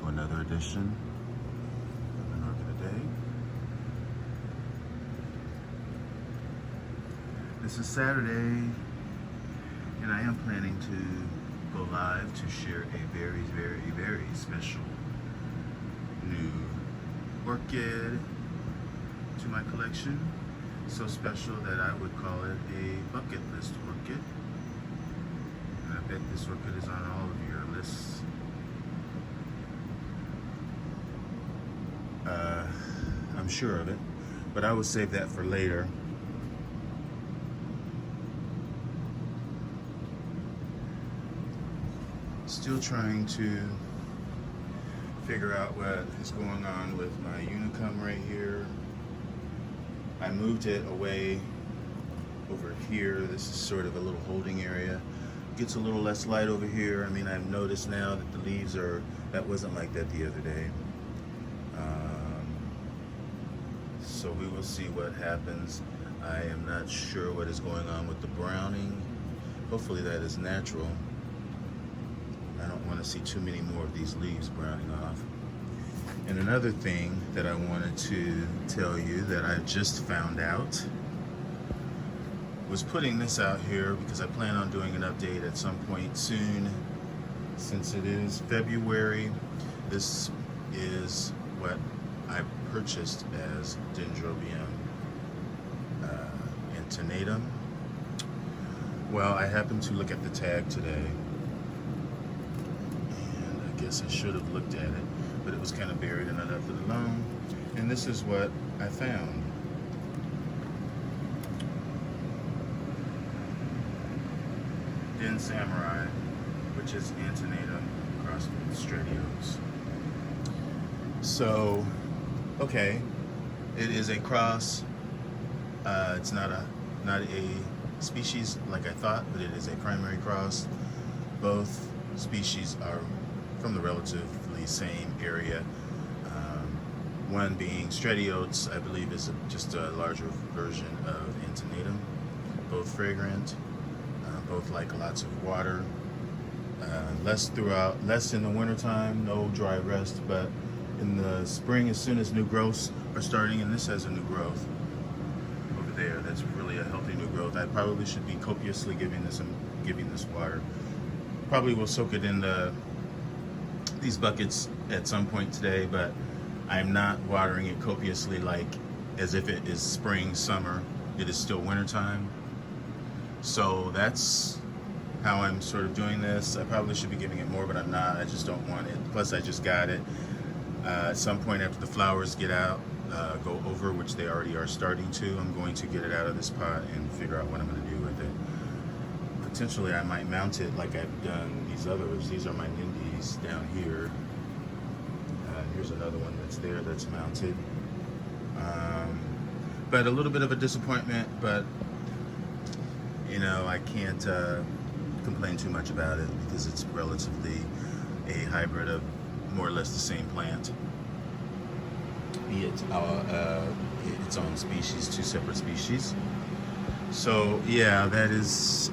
to another edition of an Orchid a Day. This is Saturday, and I am planning to go live to share a very special new orchid to my collection. So special that I would call it a bucket list orchid. And I bet this orchid is on all of your lists. I'm sure of it, but I will save that for later. Still trying to figure out what is going on with my unicum right here. I moved it away over here. This is sort of a little holding area. Gets a little less light over here. I mean, I've noticed now that the leaves are, that wasn't like that the other day. So we will see what happens. I am not sure what is going on with the browning. Hopefully that is natural. I don't want to see too many more of these leaves browning off. And another thing that I wanted to tell you that I just found out was putting this out here because I plan on doing an update at some point soon. Since it is February, this is what I purchased as Dendrobium Antonina. Well, I happened to look at the tag today, and I guess I should have looked at it, but it was kind of buried and I left it alone. And this is what I found. Den Samurai, which is Antonina crossed with Stradios. So, okay, it is a cross. It's not a species like I thought, but it is a primary cross. Both species are from the relatively same area. One being Stradiotes, I believe, is just a larger version of Antonina. Both fragrant, both like lots of water. Less in the wintertime, no dry rest, but in the spring, as soon as new growths are starting, and this has a new growth over there, that's really a healthy new growth. I probably should be copiously giving this water. Probably will soak it in these buckets at some point today, but I'm not watering it copiously like as if it is spring, summer. It is still wintertime. So that's how I'm sort of doing this. I probably should be giving it more, but I'm not. I just don't want it. Plus, I just got it. At some point after the flowers get out, go over, which they already are starting to, I'm going to get it out of this pot and figure out what I'm going to do with it. Potentially, I might mount it like I've done these others. These are my Nindies down here. Here's another one that's there that's mounted. But a little bit of a disappointment, but you know, I can't complain too much about it because it's relatively a hybrid of more or less the same plant, be it its own species, two separate species. So yeah, that is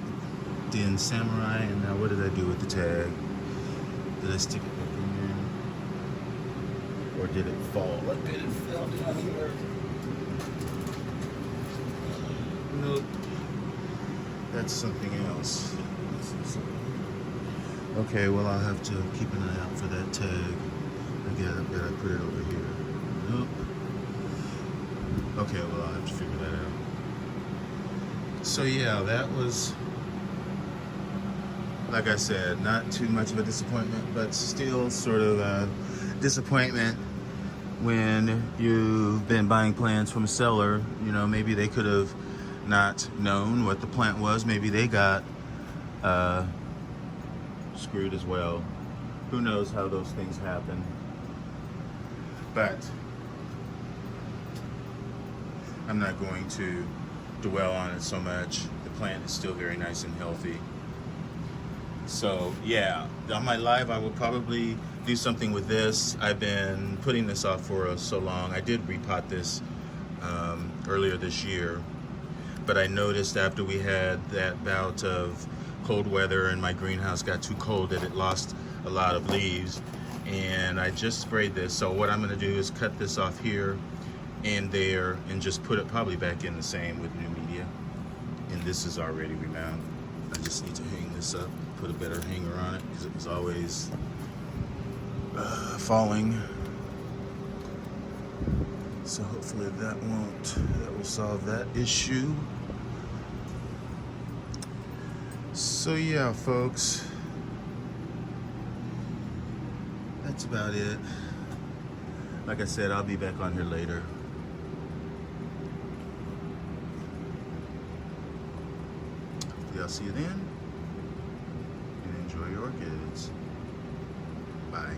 Den Samurai. And now what did I do with the tag? Did I stick it back in there, or did it fall? What did it fall down here? Nope. That's something else. Okay, well, I'll have to keep an eye out for that tag. Again, I bet I put it over here. Nope. Okay, well, I'll have to figure that out. So yeah, that was, like I said, not too much of a disappointment, but still sort of a disappointment when you've been buying plants from a seller. You know, maybe they could have not known what the plant was. Maybe they got screwed as well. Who knows how those things happen. But I'm not going to dwell on it so much. The plant is still very nice and healthy. So yeah, on my live I will probably do something with this. I've been putting this off for so long. I did repot this earlier this year, but I noticed after we had that bout of cold weather and my greenhouse got too cold that it lost a lot of leaves, and I just sprayed this. So what I'm going to do is cut this off here and there and just put it probably back in the same with new media. And this is already remounted. I just need to hang this up, put a better hanger on it because it was always falling. So hopefully that will solve that issue. So yeah, folks, that's about it. Like I said, I'll be back on here later. Hopefully I'll see you then, and enjoy your orchids. Bye.